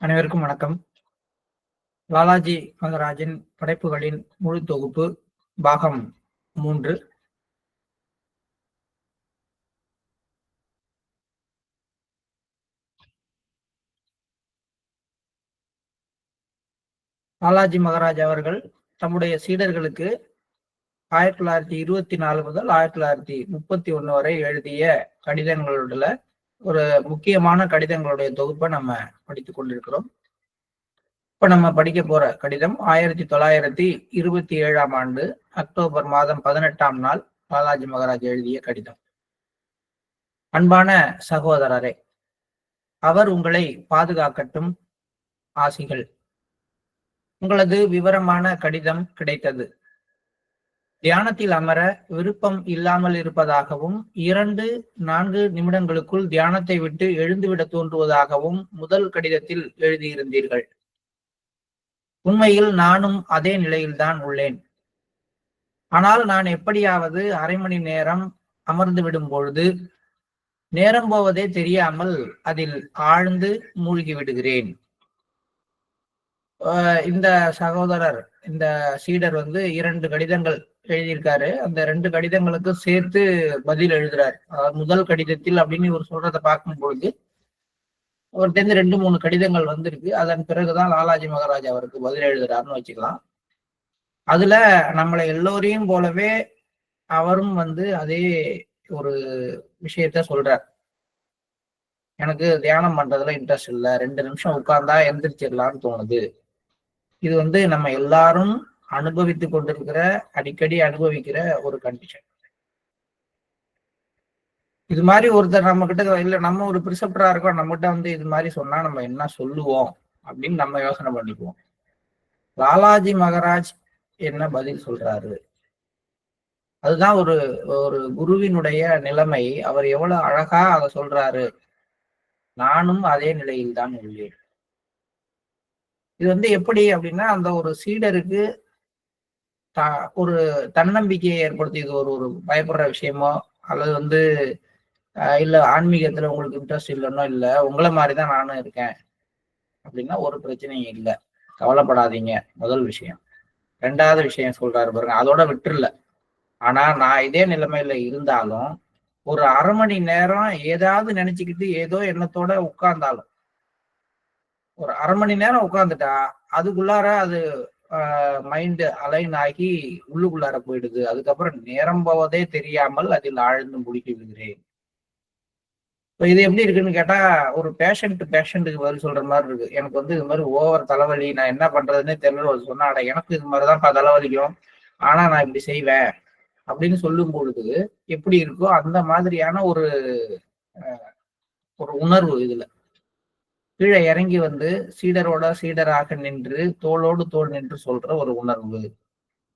அனைவருக்கும் வணக்கம். லாலாஜி மகராஜின் படைப்புகளின் முழு தொகுப்பு பாகம் 3. லாலாஜி மகராஜ் அவர்கள் தம்முடைய சீடர்களுக்கு 1924 முதல் 1931 வரை எழுதிய கடிதங்களுடைய ஒரு முக்கியமான கடிதங்களுடைய தொகுப்பை நம்ம படித்துக் கொண்டிருக்கிறோம். இப்ப நம்ம படிக்க போற கடிதம் 1927 ஆண்டு அக்டோபர் மாதம் 18ஆம் நாள் லாலாஜி மகராஜ் எழுதிய கடிதம். அன்பான சகோதரரே, அவர் உங்களை பாதுகாக்கட்டும். ஆசிகள். உங்களது விவரமான கடிதம் கிடைத்தது. தியானத்தில் அமர விருப்பம் இல்லாமல் இருப்பதாகவும் 2-4 நிமிடங்களுக்குள் தியானத்தை விட்டு எழுந்துவிட தோன்றுவதாகவும் முதல் கடிதத்தில் எழுதியிருந்தீர்கள். உண்மையில் நானும் அதே நிலையில்தான் உள்ளேன். ஆனால் நான் எப்படியாவது அரை மணி நேரம் அமர்ந்து விடும் பொழுது நேரம் போவதே தெரியாமல் அதில் ஆழ்ந்து மூழ்கி விடுகிறேன். இந்த சகோதரர், இந்த சீடர் 2 கடிதங்கள் எழுதியிருக்காரு. அந்த 2 கடிதங்களுக்கும் சேர்த்து பதில் எழுதுறாரு. முதல் கடிதத்தில் அப்படின்னு இவர் சொல்றதை பார்க்கும் பொழுது அவர்கிட்ட 2-3 கடிதங்கள் வந்திருக்கு. அதன் பிறகுதான் லாலாஜி மகராஜ் அவருக்கு பதில் எழுதுறாருன்னு வச்சுக்கலாம். அதுல நம்மளை எல்லோரையும் போலவே அவரும் அதே ஒரு விஷயத்த சொல்றார். எனக்கு தியானம் பண்றதுல இன்ட்ரெஸ்ட் இல்லை, 2 நிமிஷம் உட்கார்ந்தா எந்திரிச்சிடலான்னு தோணுது. இது நம்ம எல்லாரும் அனுபவித்து கொண்டிருக்கிற, அடிக்கடி அனுபவிக்கிற ஒரு கண்டிஷன். இது மாதிரி ஒருத்தர் நம்ம கிட்ட இல்ல, நம்ம ஒரு பிரிசப்டரா இருக்கோம், நம்ம கிட்ட இது மாதிரி சொன்னா நம்ம என்ன சொல்லுவோம் அப்படின்னு நம்ம யோசனை பண்ணிக்குவோம். லாலாஜி மகராஜ் என்ன பதில் சொல்றாரு, அதுதான் ஒரு ஒரு குருவினுடைய நிலைமை. அவர் எவ்வளவு அழகா அதை சொல்றாரு. நானும் அதே நிலையில் தான் உள்ளேன். இது எப்படி அப்படின்னா, அந்த ஒரு சீடருக்கு ஒரு தன்னம்பிக்கையை ஏற்படுத்தி, இது ஒரு பயப்படுற விஷயமோ அல்லது இல்ல ஆன்மீகத்துல உங்களுக்கு இன்ட்ரெஸ்ட் இல்லைன்னோ, இல்ல உங்களை மாதிரிதான் நானும் இருக்கேன் அப்படின்னா ஒரு பிரச்சனையும் இல்லை, கவலைப்படாதீங்க. முதல் விஷயம். 2வது விஷயம் சொல்றாரு பாருங்க, அதோட விட்டுருல. ஆனா நான் இதே நிலைமையில இருந்தாலும் ஒரு அரை மணி நேரம் ஏதாவது நினைச்சுக்கிட்டு ஏதோ எண்ணத்தோட உட்கார்ந்தாலும், ஒரு அரை மணி நேரம் உட்கார்ந்துட்டா அதுக்குள்ளார அது மைண்ட் அலைன் ஆகி உள்ளுக்குள்ளார போயிடுது. அதுக்கப்புறம் நேரம் போவதே தெரியாமல் அதில் ஆழ்ந்து முடிக்கி விடுகிறேன். இது எப்படி இருக்குன்னு கேட்டா, ஒரு பேஷண்ட்டுக்கு பதில் சொல்ற மாதிரி இருக்கு. எனக்கு இது மாதிரி ஓவர் தலைவலி, நான் என்ன பண்றதுன்னே தெரியல சொன்னா, எனக்கு இது மாதிரிதான் தலைவலிக்கும், ஆனா நான் இப்படி செய்வேன் அப்படின்னு சொல்லும் பொழுது எப்படி இருக்கோ அந்த மாதிரியான ஒரு உணர்வு இதுல கீழே இறங்கி சீடரோட சீடராக நின்று தோளோடு தோள் நின்று சொல்ற ஒரு உணர்வு.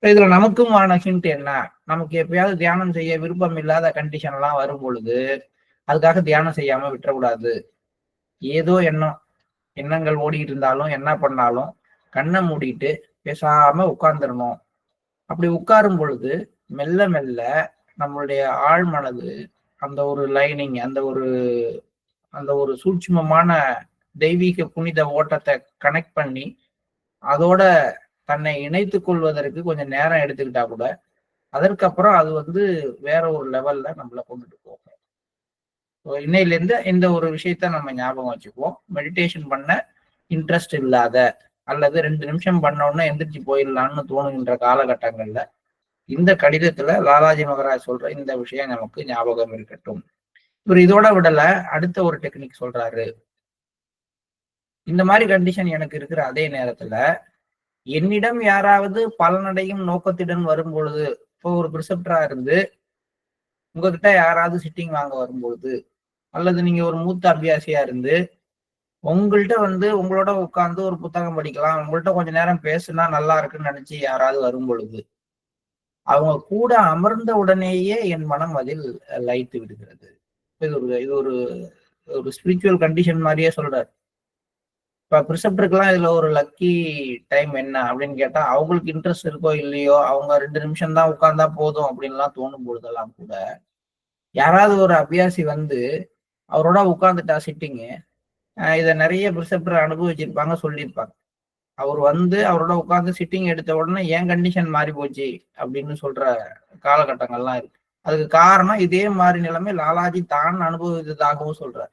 இதுல நமக்குமான ஹிண்ட் என்ன, நமக்கு எப்பயாவது தியானம் செய்ய விருப்பம் இல்லாத கண்டிஷன் எல்லாம் வரும் பொழுது அதுக்காக தியானம் செய்யாம விட்டுறக்கூடாது. ஏதோ எண்ணங்கள் ஓடிட்டு இருந்தாலும் என்ன பண்ணாலும் கண்ணை மூடிட்டு பேசாம உட்கார்ந்துடணும். அப்படி உட்காரும் பொழுது மெல்ல மெல்ல நம்மளுடைய ஆழ்மனது அந்த ஒரு லைனிங், அந்த ஒரு சூட்சுமமான தெய்வீக புனித ஓட்டத்தை கனெக்ட் பண்ணி அதோட தன்னை இணைத்துக் கொள்வதற்கு கொஞ்சம் நேரம் எடுத்துக்கிட்டா கூட அதற்கப்புறம் அது வேற ஒரு லெவல்ல நம்மளை கொண்டுட்டு போகும். இன்னையில இருந்து இந்த ஒரு விஷயத்த நம்ம ஞாபகம் வச்சுக்குவோம். மெடிடேஷன் பண்ண இன்ட்ரெஸ்ட் இல்லாத அல்லது 2 நிமிஷம் பண்ணோம்னா எந்திரிச்சு போயிடலாம்னு தோணுகின்ற காலகட்டங்கள்ல இந்த கடிதத்துல லாலாஜி மகராஜ் சொல்ற இந்த விஷயம் நமக்கு ஞாபகம் இருக்கட்டும். இவர் இதோட விடல, அடுத்த ஒரு டெக்னிக் சொல்றாரு. இந்த மாதிரி கண்டிஷன் எனக்கு இருக்கிற அதே நேரத்துல என்னிடம் யாராவது பலனடையும் நோக்கத்துடன் வரும் பொழுது, இப்போ ஒரு பிரிசெப்டரா இருந்து உங்ககிட்ட யாராவது சிட்டிங் வாங்க வரும்பொழுது, அல்லது நீங்க ஒரு மூத்த அபியாசியா இருந்து உங்கள்கிட்ட உங்களோட உட்கார்ந்து ஒரு புத்தகம் படிக்கலாம், உங்கள்கிட்ட கொஞ்ச நேரம் பேசுனா நல்லா இருக்குன்னு நினைச்சு யாராவது வரும் பொழுது அவங்க கூட அமர்ந்த உடனேயே என் மனம் அதில் லயித்து விடுகிறது. இது ஒரு ஸ்பிரிச்சுவல் கண்டிஷன் மாதிரியே சொல்றாரு. இப்ப பிரிசெப்டருக்குலாம் இதுல ஒரு லக்கி டைம் என்ன அப்படின்னு கேட்டா, அவங்களுக்கு இன்ட்ரெஸ்ட் இருக்கோ இல்லையோ, அவங்க 2 நிமிஷம் தான் உட்கார்ந்தா போதும் அப்படின்லாம் தோணும் பொழுதெல்லாம் கூட யாராவது ஒரு அபியாசி அவரோட உட்கார்ந்துட்டா சிட்டிங்கு, இதை நிறைய ப்ரிசெப்டர் அனுபவிச்சிருப்பாங்க, சொல்லியிருப்பாங்க. அவர் வந்து அவரோட உட்கார்ந்து சிட்டிங் எடுத்த உடனே என் கண்டிஷன் மாறி போச்சு அப்படின்னு சொல்ற காலகட்டங்கள்லாம் இருக்கு. அதுக்கு காரணம் இதே மாதிரி நிலைமை லாலாஜி தான் அனுபவித்ததாகவும் சொல்றார்.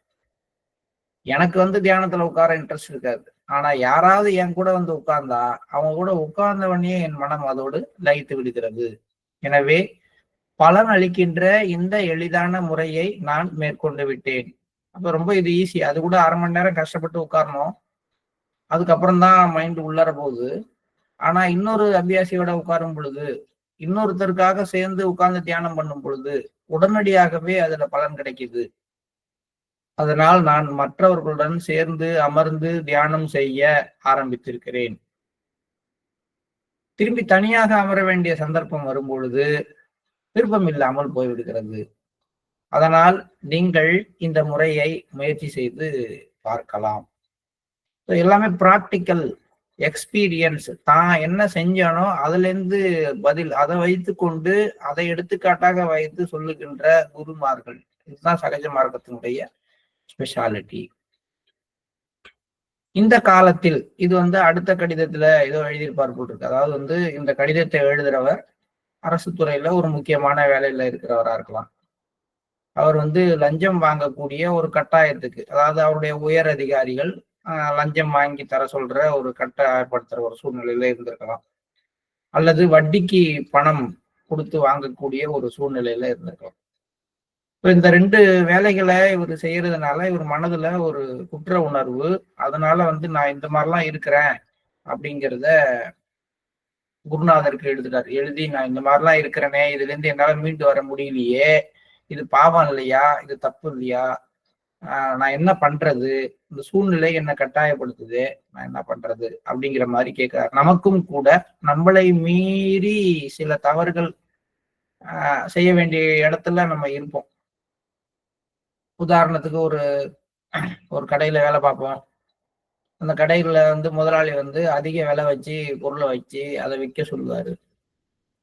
எனக்கு வந்து தியானத்துல உட்கார இன்ட்ரெஸ்ட் இருக்காது. ஆனா யாராவது என் கூட வந்து உட்கார்ந்தா அவங்க கூட உட்கார்ந்தவனே என் மனம் அதோடு லயித்து விடுகிறது. எனவே பலன் அளிக்கின்ற இந்த எளிதான முறையை நான் மேற்கொண்டு விட்டேன். அப்ப ரொம்ப இது ஈஸி. அது கூட 1/2 மணி நேரம் கஷ்டப்பட்டு உட்காரணும். அதுக்கப்புறம் தான் மைண்ட் உள்ளர போகுது. ஆனா இன்னொரு அபியாசியோட உட்காரும் பொழுது, இன்னொருத்தருக்காக சேர்ந்து உட்கார்ந்து தியானம் பண்ணும் பொழுது உடனடியாகவே அதுல பலன் கிடைக்குது. அதனால் நான் மற்றவர்களுடன் சேர்ந்து அமர்ந்து தியானம் செய்ய ஆரம்பித்திருக்கிறேன். திரும்பி தனியாக அமர வேண்டிய சந்தர்ப்பம் வரும்பொழுது விருப்பம் இல்லாமல் போய்விடுகிறது. அதனால் நீங்கள் இந்த முறையை முயற்சி செய்து பார்க்கலாம். எல்லாமே பிராக்டிக்கல் எக்ஸ்பீரியன்ஸ். தான் என்ன செஞ்சானோ அதுல இருந்து பதில் அதை வைத்து கொண்டு அதை எடுத்துக்காட்டாக வைத்து சொல்லுகின்ற குருமார்கள். இதுதான் சகஜ மார்க்கத்தினுடைய ஸ்பெஷாலிட்டி. இந்த காலத்தில் இது வந்து அடுத்த கடிதத்துல ஏதோ எழுதியிருப்பார் போட்டிருக்கு. அதாவது வந்து இந்த கடிதத்தை எழுதுறவர் அரசு துறையில ஒரு முக்கியமான வேலையில இருக்கிறவரா இருக்கலாம். அவர் வந்து லஞ்சம் வாங்கக்கூடிய ஒரு கட்டாயத்துக்கு, அதாவது அவருடைய உயர் அதிகாரிகள் லஞ்சம் வாங்கி தர சொல்ற ஒரு கட்டாயப்படுத்துற ஒரு சூழ்நிலையில இருந்திருக்கலாம். அல்லது வட்டிக்கு பணம் கொடுத்து வாங்கக்கூடிய ஒரு சூழ்நிலையில இருந்திருக்கலாம். இப்ப இந்த 2 வேலைகளை இவர் செய்யறதுனால இவர் மனதுல ஒரு குற்ற உணர்வு. அதனால வந்து நான் இந்த மாதிரிலாம் இருக்கிறேன் அப்படிங்கிறத குருநாதருக்கு எழுதுறாரு. எழுதி நான் இந்த மாதிரிலாம் இருக்கிறேனே, இதுல இருந்து என்னால மீண்டு வர முடியலையே, இது பாவம் இல்லையா, இது தப்பு இல்லையா, நான் என்ன பண்றது, இந்த சூழ்நிலை என்ன கட்டாயப்படுத்துது, நான் என்ன பண்றது அப்படிங்கிற மாதிரி கேட்கிறார். நமக்கும் கூட நம்மளை மீறி சில தவறுகள் செய்ய வேண்டிய இடத்துல நம்ம இருப்போம். உதாரணத்துக்கு ஒரு கடையில வேலை பார்ப்போம். அந்த கடையில வந்து முதலாளி வந்து அதிக விலை வச்சு பொருளை வச்சு அதை விற்க சொல்லுவாரு.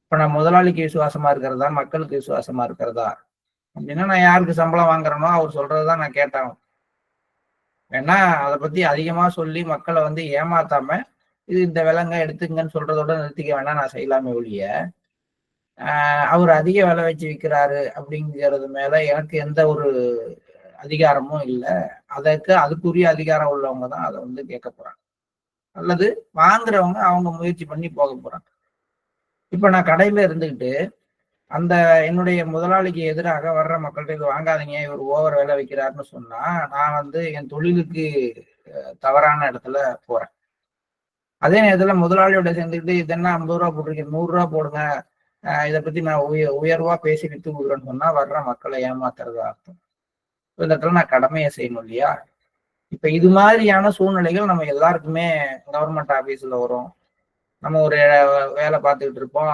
இப்ப நான் முதலாளிக்கு விசுவாசமா இருக்கிறதா, மக்களுக்கு விசுவாசமா இருக்கிறதா அப்படின்னா, நான் யாருக்கு சம்பளம் வாங்குறேனோ அவர் சொல்றதுதான் நான் கேட்டாங்க. ஏன்னா அதை பத்தி அதிகமா சொல்லி மக்களை வந்து ஏமாத்தாம இது இந்த விலைங்க எடுத்துங்கன்னு சொல்றதோட நிறுத்திக்க வேணா நான் செய்யலாமே ஒழிய, அவர் அதிக விலை வச்சு விற்கிறாரு அப்படிங்கிறது மேல எனக்கு எந்த ஒரு அதிகாரமும் இல்லை. அதுக்குரிய அதிகாரம் உள்ளவங்க தான் அதை வந்து கேட்க போறாங்க, அல்லது வாங்குறவங்க அவங்க முயற்சி பண்ணி போக போறாங்க. இப்ப நான் கடையில இருந்துகிட்டு அந்த என்னுடைய முதலாளிக்கு எதிராக வர்ற மக்கள்கிட்ட இது வாங்காதீங்க, இவர் ஓவர் விலை வைக்கிறாருன்னு சொன்னா நான் வந்து என் தொழிலுக்கு தவறான இடத்துல போறேன். அதே நேரத்துல முதலாளியோட சேர்ந்துக்கிட்டு இது என்ன 50 ரூபா போட்டிருக்கேன், 100 ரூபா போடுங்க, இதை பத்தி நான் உயர்வா பேசி வித்து கொடுக்குறேன்னு சொன்னா வர்ற மக்களை ஏமாத்துறதா அர்த்தம். இந்த இடத்துல நான் கடமையை செய்யணும் இல்லையா? இப்ப இது மாதிரியான சூழ்நிலைகள் நம்ம எல்லாருக்குமே கவர்மெண்ட் ஆபீஸ்ல வரும். நம்ம ஒரு வேலை பார்த்துக்கிட்டு இருப்போம்.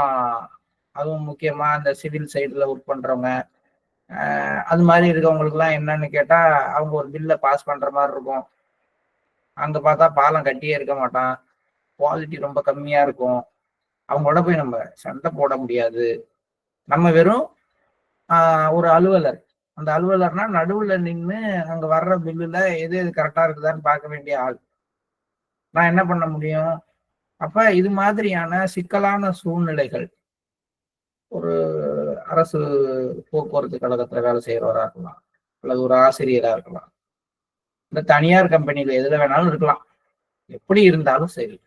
அதுவும் முக்கியமா இந்த சிவில் சைடுல ஒர்க் பண்றவங்க, அது மாதிரி இருக்கவங்களுக்கு எல்லாம் என்னன்னு கேட்டா, அவங்க ஒரு பில்லை பாஸ் பண்ற மாதிரி இருக்கும். அங்க பார்த்தா பாலம் கட்டியே இருக்க மாட்டான், குவாலிட்டி ரொம்ப கம்மியா இருக்கும். அவங்களோட போய் நம்ம சண்டை போட முடியாது. நம்ம வெறும் ஒரு அலுவலர். அந்த அலுவலர்னா நடுவுல நின்று அங்க வர்ற பில்லுல எது எது கரெக்டா இருக்குதான்னு பார்க்க வேண்டிய ஆள். நான் என்ன பண்ண முடியும்? அப்ப இது மாதிரியான சிக்கலான சூழ்நிலைகள், ஒரு அரசு போக்குவரத்து கழகத்துல வேலை செய்யறவரா இருக்கலாம், அல்லது ஒரு ஆசிரியரா இருக்கலாம், இந்த தனியார் கம்பெனில எதுல வேணாலும் இருக்கலாம். எப்படி இருந்தாலும் சரி,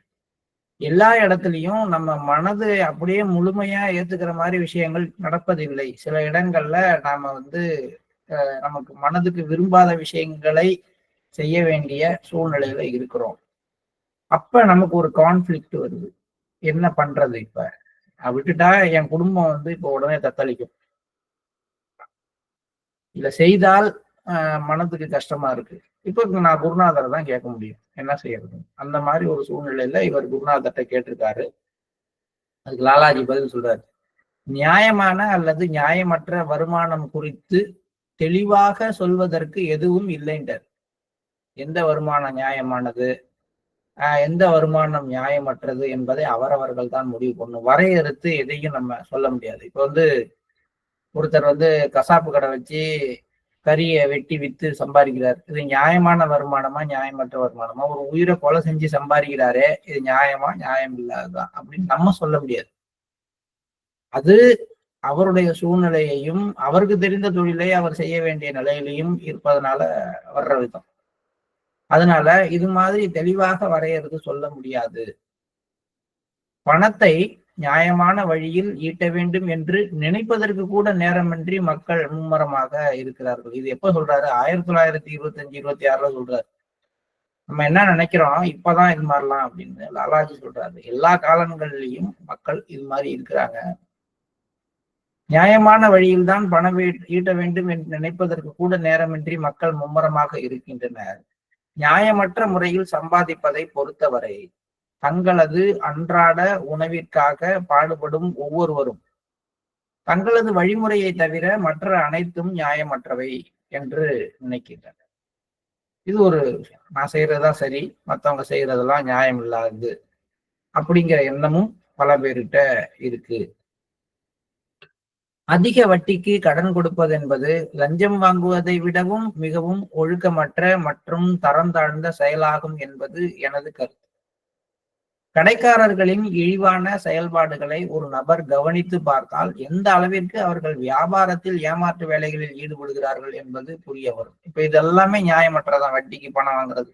எல்லா இடத்துலயும் நம்ம மனது அப்படியே முழுமையா ஏத்துக்கிற மாதிரி விஷயங்கள் நடப்பதில்லை. சில இடங்கள்ல நாம வந்து நமக்கு மனதுக்கு விரும்பாத விஷயங்களை செய்ய வேண்டிய சூழ்நிலையில இருக்கிறோம். அப்ப நமக்கு ஒரு கான்ஃபிளிக்ட் வருது. என்ன பண்றது? இப்ப விட்டுட்டா என் குடும்பம் வந்து இப்ப உடனே தத்தளிக்கும், இல்ல செய்தால் மனதுக்கு கஷ்டமா இருக்கு. இப்ப நான் குருநாதரை தான் கேட்க முடியும், என்ன செய்யறது? அந்த மாதிரி ஒரு சூழ்நிலையில இவர் குருநாதர்கிட்ட கேட்டிருக்காரு. அதுக்கு லாலாஜி பதில் சொல்றாரு, நியாயமான அல்லது நியாயமற்ற வருமானம் குறித்து தெளிவாக சொல்வதற்கு எதுவும் இல்லைன்றார். எந்த வருமானம் நியாயமானது, எந்த வருமானம் நியாயமற்றது என்பதை அவரவர்கள் தான் முடிவு பண்ணணும். வரையறுத்து எதையும் நம்ம சொல்ல முடியாது. இப்ப வந்து ஒருத்தர் வந்து கசாப்பு கடை வச்சு கறியை வெட்டி வித்து சம்பாதிக்கிறார். இது நியாயமான வருமானமா நியாயமற்ற வருமானமா? ஒரு உயிரை கொலை செஞ்சு சம்பாதிக்கிறாரே, இது நியாயமா நியாயம் இல்லாததான் அப்படின்னு நம்ம சொல்ல முடியாது. அது அவருடைய சூழ்நிலையையும் அவருக்கு தெரிந்த தொழிலை அவர் செய்ய வேண்டிய நிலையிலையும் இருப்பதனால வர்ற விதம். அதனால இது மாதிரி தெளிவாக வரையறுத்து சொல்ல முடியாது. பணத்தை நியாயமான வழியில் ஈட்ட வேண்டும் என்று நினைப்பதற்கு கூட நேரமின்றி மக்கள் மும்மரமாக இருக்கிறார்கள். இது எப்ப சொல்றாரு? 1925, 26ல சொல்றாரு. நம்ம என்ன நினைக்கிறோம், இப்பதான் இது மாதிரிலாம் அப்படின்னு லாலாஜி சொல்றாரு. எல்லா காலங்கள்லயும் மக்கள் இது மாதிரி இருக்கிறாங்க. நியாயமான வழியில் தான் பணம் ஈட்ட வேண்டும் என்று நினைப்பதற்கு கூட நேரமின்றி மக்கள் மும்மரமாக இருக்கின்றனர். நியாயமற்ற முறையில் சம்பாதிப்பதை பொறுத்தவரை தங்களது அன்றாட உணவிற்காக பாடுபடும் ஒவ்வொருவரும் தங்களது வழிமுறையை தவிர மற்ற அனைத்தும் நியாயமற்றவை என்று நினைக்கின்றனர். இது ஒரு நான் செய்யறதா சரி, மற்றவங்க செய்யறதெல்லாம் நியாயம் இல்லாதது அப்படிங்கிற எண்ணமும் பல பேர்கிட்ட இருக்கு. அதிக வட்டிக்கு கடன் கொடுப்பது என்பது லஞ்சம் வாங்குவதை விடவும் மிகவும் ஒழுக்கமற்ற மற்றும் தரம் தாழ்ந்த செயலாகும் என்பது எனது கருத்து. கடைக்காரர்களின் இழிவான செயல்பாடுகளை ஒரு நபர் கவனித்து பார்த்தால் எந்த அளவிற்கு அவர்கள் வியாபாரத்தில் ஏமாற்று வேலைகளில் ஈடுபடுகிறார்கள் என்பது புரிய வரும். இப்ப இதெல்லாமே நியாயமற்றதான். வட்டிக்கு பணம் வாங்குறது,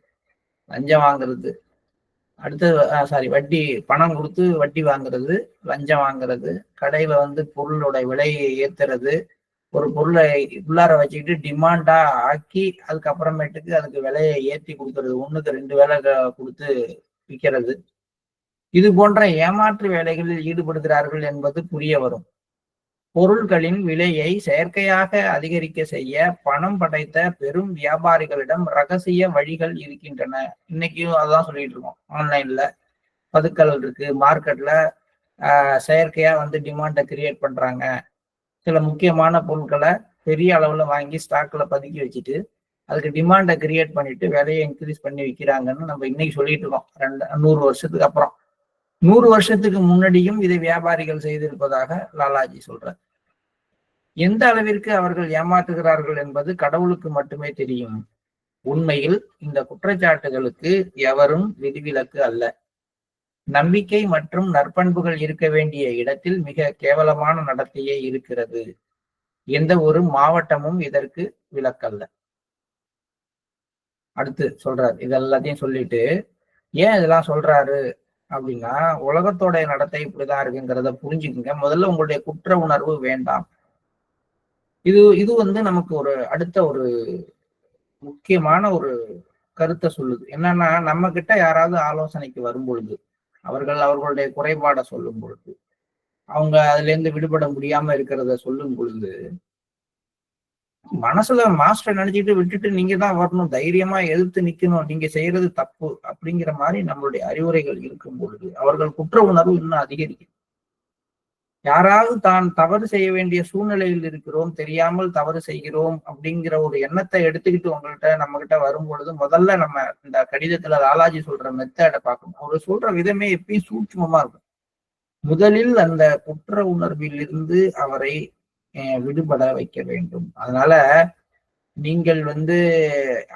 லஞ்சம் வாங்குறது, அடுத்தது வட்டி பணம் கொடுத்து வட்டி வாங்குறது, லஞ்சம் வாங்குறது, கடையில பொருளோட விலையை ஏத்துறது, ஒரு பொருளை உள்ளார வச்சுக்கிட்டு டிமாண்டா ஆக்கி அதுக்கப்புறமேட்டுக்கு அதுக்கு விலையை ஏற்றி கொடுக்கறது, 1க்கு 2 வேலை கொடுத்து விற்கிறது, இது போன்ற ஏமாற்று வேலைகளில் ஈடுபடுகிறார்கள் என்பது புரிய வரும். பொருட்களின் விலையை செயற்கையாக அதிகரிக்க செய்ய பணம் படைத்த பெரும் வியாபாரிகளிடம் ரகசிய வழிகள் இருக்கின்றன. இன்னைக்கும் அதான் சொல்லிட்டு இருக்கோம். ஆன்லைன்ல பதுக்கல் இருக்கு, மார்க்கெட்ல செயற்கையா டிமாண்டை கிரியேட் பண்றாங்க. சில முக்கியமான பொருட்களை பெரிய அளவுல வாங்கி ஸ்டாக்ல பதுக்கி வச்சுட்டு அதுக்கு டிமாண்டை கிரியேட் பண்ணிட்டு விலையை இன்க்ரீஸ் பண்ணி விற்கிறாங்கன்னு நம்ம இன்னைக்கு சொல்லிட்டு இருக்கோம். 100 வருஷத்துக்கு அப்புறம். 100 வருஷத்துக்கு முன்னாடியும் இதை வியாபாரிகள் செய்திருப்பதாக லாலாஜி சொல்றார். எந்த அளவிற்கு அவர்கள் ஏமாற்றுகிறார்கள் என்பது கடவுளுக்கு மட்டுமே தெரியும். உண்மையில் இந்த குற்றச்சாட்டுகளுக்கு எவரும் விதிவிலக்கு அல்ல. நம்பிக்கை மற்றும் நற்பண்புகள் இருக்க வேண்டிய இடத்தில் மிக கேவலமான நடத்தையே இருக்கிறது. எந்த ஒரு மாவட்டமும் இதற்கு விலக்கல்ல. அடுத்து சொல்றாரு. இதெல்லாத்தையும் சொல்லிட்டு ஏன் இதெல்லாம் சொல்றாரு அப்படின்னா, உலகத்தோட நடத்தை இப்படிதான் இருக்குங்கிறத புரிஞ்சுக்குங்க. முதல்ல உங்களுடைய குற்ற உணர்வு வேண்டாம். இது நமக்கு ஒரு அடுத்த ஒரு முக்கியமான ஒரு கருத்தை சொல்லுது. என்னன்னா, நம்ம கிட்ட யாராவது ஆலோசனைக்கு வரும் பொழுது, அவர்களுடைய குறைபாடை சொல்லும் பொழுது, அவங்க அதுல இருந்து விடுபட முடியாம இருக்கிறத சொல்லும் பொழுது, மனசுல மாஸ்டர் நினைச்சிட்டு விட்டுட்டு நீங்க தான் வரணும், தைரியமா எதிர்த்து நிக்கணும், நீங்க செய்யறது தப்பு அப்படிங்கிற மாதிரி நம்மளுடைய அறிவுரைகள் இருக்கும் பொழுது அவர்கள் குற்ற உணர்வு இன்னும் அதிகரிக்கும். யாராவது தான் தவறு செய்ய வேண்டிய சூழ்நிலையில் இருக்கிறோம், தெரியாமல் தவறு செய்கிறோம் அப்படிங்கிற ஒரு எண்ணத்தை எடுத்துக்கிட்டு நம்ம கிட்ட வரும் பொழுது முதல்ல நம்ம இந்த கடிதத்துல லாலாஜி சொல்ற மெத்தடை பார்க்கணும். அவர் சொல்ற விதமே எப்பயும் சூட்சுமமா இருக்கும். முதலில் அந்த குற்ற உணர்வில் இருந்து அவரை விடுபட வைக்க வேண்டும். அதனால நீங்கள்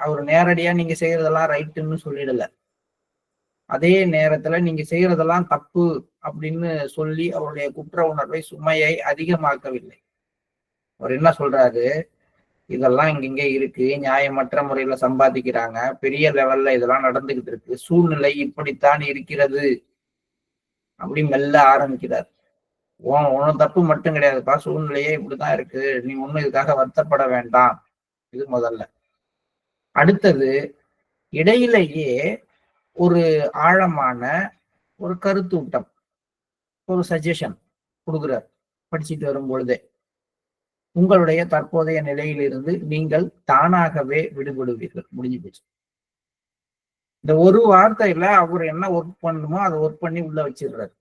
அவர் நேரடியா நீங்க செய்யறதெல்லாம் ரைட்டுன்னு சொல்லிடல. அதே நேரத்துல நீங்க செய்யறதெல்லாம் தப்பு அப்படின்னு சொல்லி அவருடைய குற்ற உணர்வை, சுமையை அதிகமாக்கவில்லை. அவர் என்ன சொல்றாரு, இதெல்லாம் இங்க இருக்கு, நியாயமற்ற முறையில சம்பாதிக்கிறாங்க, பெரிய லெவல்ல இதெல்லாம் நடந்துகிட்டு இருக்கு, சூழ்நிலை இப்படித்தான் இருக்கிறது அப்படி மெல்ல ஆரம்பிக்கிறார். உன் தப்பு மட்டும் கிடையாதுப்பா, சூழ்நிலையே இப்படிதான் இருக்கு, நீ ஒண்ணும் இதுக்காக வருத்தப்பட வேண்டாம். இது முதல்ல. அடுத்தது, இடையிலேயே ஒரு ஆழமான ஒரு கருத்தூட்டம், ஒரு சஜஷன் கொடுக்குறார். படிச்சுட்டு வரும் பொழுதே, உங்களுடைய தற்போதைய நிலையிலிருந்து நீங்கள் தானாகவே விடுபடுவீர்கள். முடிஞ்சு போச்சு. இந்த ஒரு வார்த்தையில அவர் என்ன ஒர்க் பண்ணணுமோ அதை ஒர்க் பண்ணி உள்ள வச்சிடுறாரு.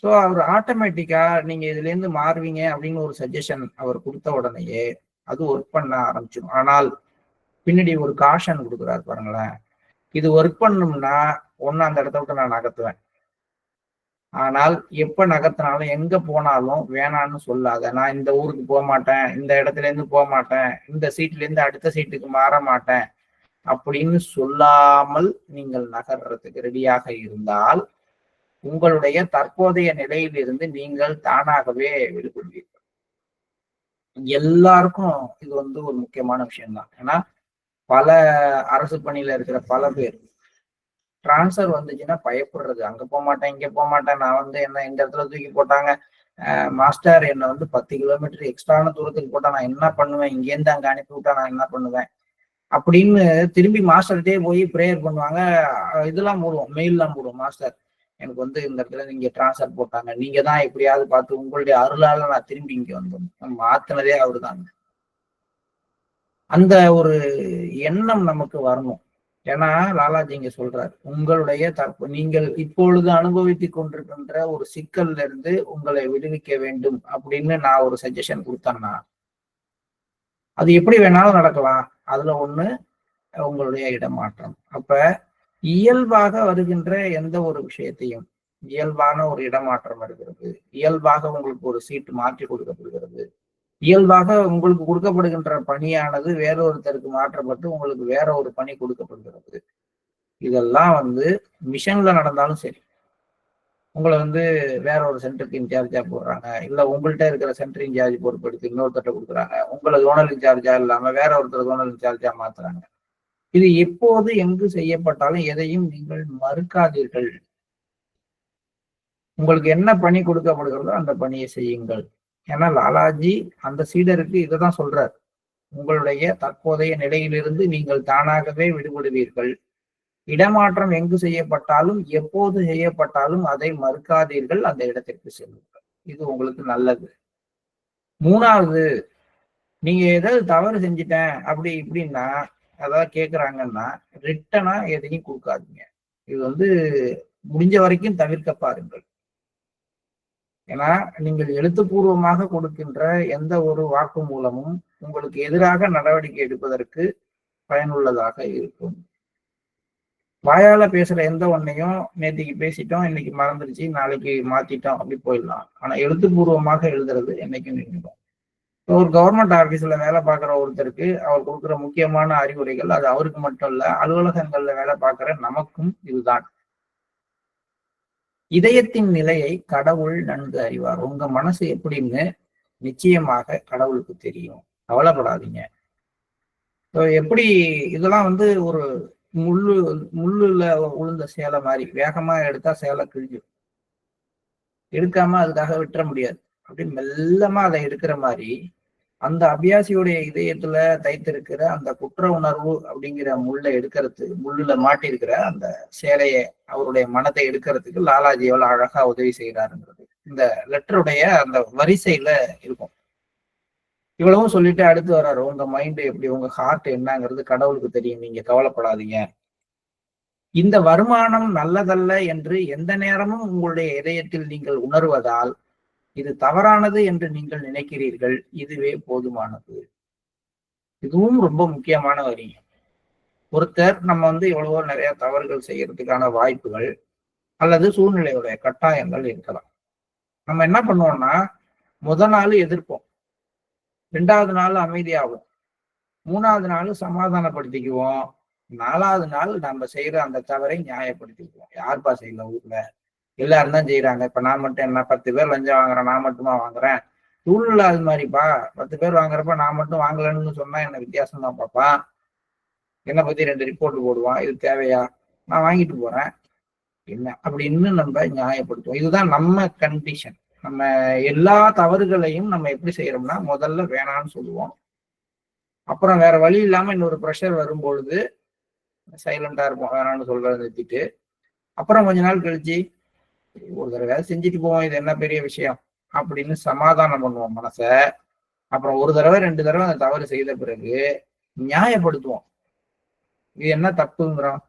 ஸோ அவர் ஆட்டோமேட்டிக்கா நீங்க இதுல இருந்து மாறுவீங்க அப்படின்னு ஒரு சஜஷன் அவர் கொடுத்த உடனேயே அது ஒர்க் பண்ண ஆரம்பிச்சிடும். ஆனால் பின்னாடி ஒரு காஷன் கொடுக்குறாரு பாருங்களேன், இது ஒர்க் பண்ணணும்னா ஒன்னு அந்த இடத்த விட்டு நான் நகர்த்துவேன், ஆனால் எப்ப நகர்த்தினாலும் எங்க போனாலும் வேணான்னு சொல்லாத. நான் இந்த ஊருக்கு போக மாட்டேன், இந்த இடத்துல இருந்து போக மாட்டேன், இந்த சீட்ல இருந்து அடுத்த சீட்டுக்கு மாற மாட்டேன் அப்படின்னு சொல்லாமல் நீங்கள் நகர்றதுக்கு ரெடியாக இருந்தால் உங்களுடைய தற்போதைய நிலையிலிருந்து நீங்கள் தானாகவே விடுபடுவீர்கள். எல்லாருக்கும் இது ஒரு முக்கியமான விஷயம்தான். ஏன்னா பல அரசு பணியில இருக்கிற பல பேர் டிரான்ஸ்ஃபர் வந்துச்சுன்னா பயப்படுறது. அங்க போக மாட்டேன், இங்க போக மாட்டேன், நான் என்ன இந்த இடத்துல தூக்கி போட்டாங்க, மாஸ்டர் என்ன 10 கிலோமீட்டர் எக்ஸ்ட்ரான தூரத்துக்கு போட்டா நான் என்ன பண்ணுவேன், இங்கேருந்து அங்க அனுப்பி விட்டா நான் என்ன பண்ணுவேன் அப்படின்னு திரும்பி மாஸ்டர்கிட்டே போய் ப்ரேயர் பண்ணுவாங்க. இதெல்லாம் போடுவோம், மெயில்லாம் போடுவோம், மாஸ்டர் எனக்கு இந்த இடத்துல நீங்க டிரான்ஸ்ஃபர் போட்டாங்க, நீங்க தான் எப்படியாவது பார்த்து உங்களுடைய அருளால நான் திரும்பி இங்க வந்தோம். மாத்தினதே அவரு தாங்க. அந்த ஒரு எண்ணம் நமக்கு வரணும். ஏன்னா லாலாஜி இங்க சொல்றாரு, உங்களுடைய நீங்கள் இப்பொழுது அனுபவித்துக் கொண்டிருக்கின்ற ஒரு சிக்கல்ல இருந்து உங்களை விடுவிக்க வேண்டும் அப்படின்னு நான் ஒரு சஜஷன் கொடுத்தேன்னா அது எப்படி வேணாலும் நடக்கலாம். அதுல ஒண்ணு உங்களுடைய இடமாற்றம். அப்ப இயல்பாக வருகின்ற எந்த ஒரு விஷயத்தையும், இயல்பான ஒரு இடமாற்றம் வருகிறது, இயல்பாக உங்களுக்கு ஒரு சீட்டு மாற்றி கொடுக்கப்படுகிறது, இயல்பாக உங்களுக்கு கொடுக்கப்படுகின்ற பணியானது வேறொருத்தருக்கு மாற்றப்பட்டு உங்களுக்கு வேற ஒரு பணி கொடுக்கப்படுகிறது. இதெல்லாம் மிஷன்ல நடந்தாலும் சரி, உங்களை வேற ஒரு சென்டருக்கு இன்சார்ஜா போடுறாங்க, இல்ல உங்கள்கிட்ட இருக்கிற சென்டர் இன்சார்ஜ் பொறுப்பெடுத்து இன்னொருத்தட்ட கொடுக்குறாங்க, உங்களை ஜோனல் இன்சார்ஜா இல்லாம வேற ஒருத்தர் ஜோனல் இன்சார்ஜா மாத்துறாங்க. இது எப்போது எங்கு செய்யப்பட்டாலும் எதையும் நீங்கள் மறுக்காதீர்கள். உங்களுக்கு என்ன பணி கொடுக்கப்படுகிறதோ அந்த பணியை செய்யுங்கள். ஏன்னா லாலாஜி அந்த சீடருக்கு இதைதான் சொல்றார், உங்களுடைய தற்போதைய நிலையிலிருந்து நீங்கள் தானாகவே விடுபடுவீர்கள். இடமாற்றம் எங்கு செய்யப்பட்டாலும் எப்போது செய்யப்பட்டாலும் அதை மறுக்காதீர்கள், அந்த இடத்திற்கு செல்லுங்கள். இது உங்களுக்கு நல்லது. மூணாவது, நீங்க ஏதாவது தவறு செஞ்சுட்டேன் அப்படி இப்படின்னா அதாவது கேட்குறாங்கன்னா ரிட்டனா எதையும் கொடுக்காதீங்க. இது முடிஞ்ச வரைக்கும் தவிர்க்க பாருங்கள். ஏன்னா நீங்கள் எழுத்துப்பூர்வமாக கொடுக்கின்ற எந்த ஒரு வாக்கு மூலமும் உங்களுக்கு எதிராக நடவடிக்கை எடுப்பதற்கு பயனுள்ளதாக இருக்கும். வாயால பேசுற எந்த ஒன்னையும் நேற்றுக்கு பேசிட்டோம், இன்னைக்கு மறந்துருச்சு, நாளைக்கு மாத்திட்டோம், அப்படி போயிடலாம். ஆனா எழுத்துப்பூர்வமாக எழுதுறது என்னைக்கும் நின்றுடும். ஒரு கவர்மெண்ட் ஆபீஸ்ல வேலை பார்க்குற ஒருத்தருக்கு அவர் கொடுக்குற முக்கியமான அறிவுரைகள் அது அவருக்கு மட்டும் இல்ல, அலுவலகங்கள்ல வேலை பார்க்குற நமக்கும் இதுதான். இதயத்தின் நிலையை கடவுள் நன்கு அறிவார். உங்க மனசு எப்படின்னு நிச்சயமாக கடவுளுக்கு தெரியும். கவலைப்படாதீங்க. எப்படி இதெல்லாம் ஒரு முள்ளுல உளுந்த சேலை மாதிரி வேகமா எடுத்தா சேலை கிழிஞ்சிடும். எடுக்காம அதுக்காக விட்டுற முடியாது. அப்படி மெல்லமா அதை எடுக்கிற மாதிரி அந்த அபியாசியுடைய இதயத்துல தைத்திருக்கிற அந்த குற்ற உணர்வு அப்படிங்கிற முள்ளுல மாட்டிருக்கிற அந்த சேலையை, அவருடைய மனத்தை எடுக்கிறதுக்கு லாலாஜி எவ்வளவு அழகா உதவி செய்யறாருங்கிறது இந்த லெட்டருடைய அந்த வரிசையில இருக்கும். இவ்வளவும் சொல்லிட்டு அடுத்து வர்றாரு, உங்க மைண்ட் எப்படி, உங்க ஹார்ட் என்னங்கிறது கடவுளுக்கு தெரியும், நீங்க கவலைப்படாதீங்க. இந்த வருமானம் நல்லதல்ல என்று எந்த நேரமும் உங்களுடைய இதயத்தில் நீங்கள் உணர்வதால் இது தவறானது என்று நீங்கள் நினைக்கிறீர்கள், இதுவே போதுமானது. இதுவும் ரொம்ப முக்கியமான வரி. ஒருத்தர் நம்ம எவ்வளவோ நிறைய தவறுகள் செய்யறதுக்கான வாய்ப்புகள் அல்லது சூழ்நிலையுடைய கட்டாயங்கள் இருக்கலாம். நம்ம என்ன பண்ணுவோம்னா முதல் நாள் எதிர்ப்போம், 2வது நாள் அமைதியாகும், 3வது நாள் சமாதானப்படுத்திக்குவோம், 4வது நாள் நம்ம செய்யற அந்த தவறை நியாயப்படுத்திக்குவோம். யார்பா செய்யல, ஊர்ல எல்லாரும் தான் செய்யறாங்க, இப்ப நான் மட்டும் என்ன, 10 பேர் லஞ்சம் வாங்குறேன், நான் மட்டுமா வாங்குறேன், சூழ்நிலை அது மாதிரிப்பா, 10 பேர் வாங்குறப்ப நான் மட்டும் வாங்கலன்னு சொன்னா என்ன வித்தியாசம் தான் பாப்பான், என்னை பத்தி 2 ரிப்போர்ட் போடுவான், இது தேவையா, நான் வாங்கிட்டு போறேன் என்ன அப்படின்னு நம்ம நியாயப்படுத்துவோம். இதுதான் நம்ம கண்டிஷன். நம்ம எல்லா தவறுகளையும் நம்ம எப்படி செய்யறோம்னா முதல்ல வேணான்னு சொல்லுவோம், அப்புறம் வேற வழி இல்லாம இன்னொரு ப்ரெஷர் வரும்பொழுது சைலண்டா இருப்போம், வேணான்னு சொல்றதை நிறுத்திட்டு, அப்புறம் கொஞ்ச நாள் கழிச்சு ஒரு தடவை செஞ்சுட்டு போவோம், இது என்ன பெரிய விஷயம் அப்படின்னு சமாதானம் பண்ணுவோம் மனச. அப்புறம் ஒரு தடவை 2 தடவை அந்த தவறு செய்த பிறகு நியாயப்படுத்துவோம், இது என்ன தப்புங்கிறோம்,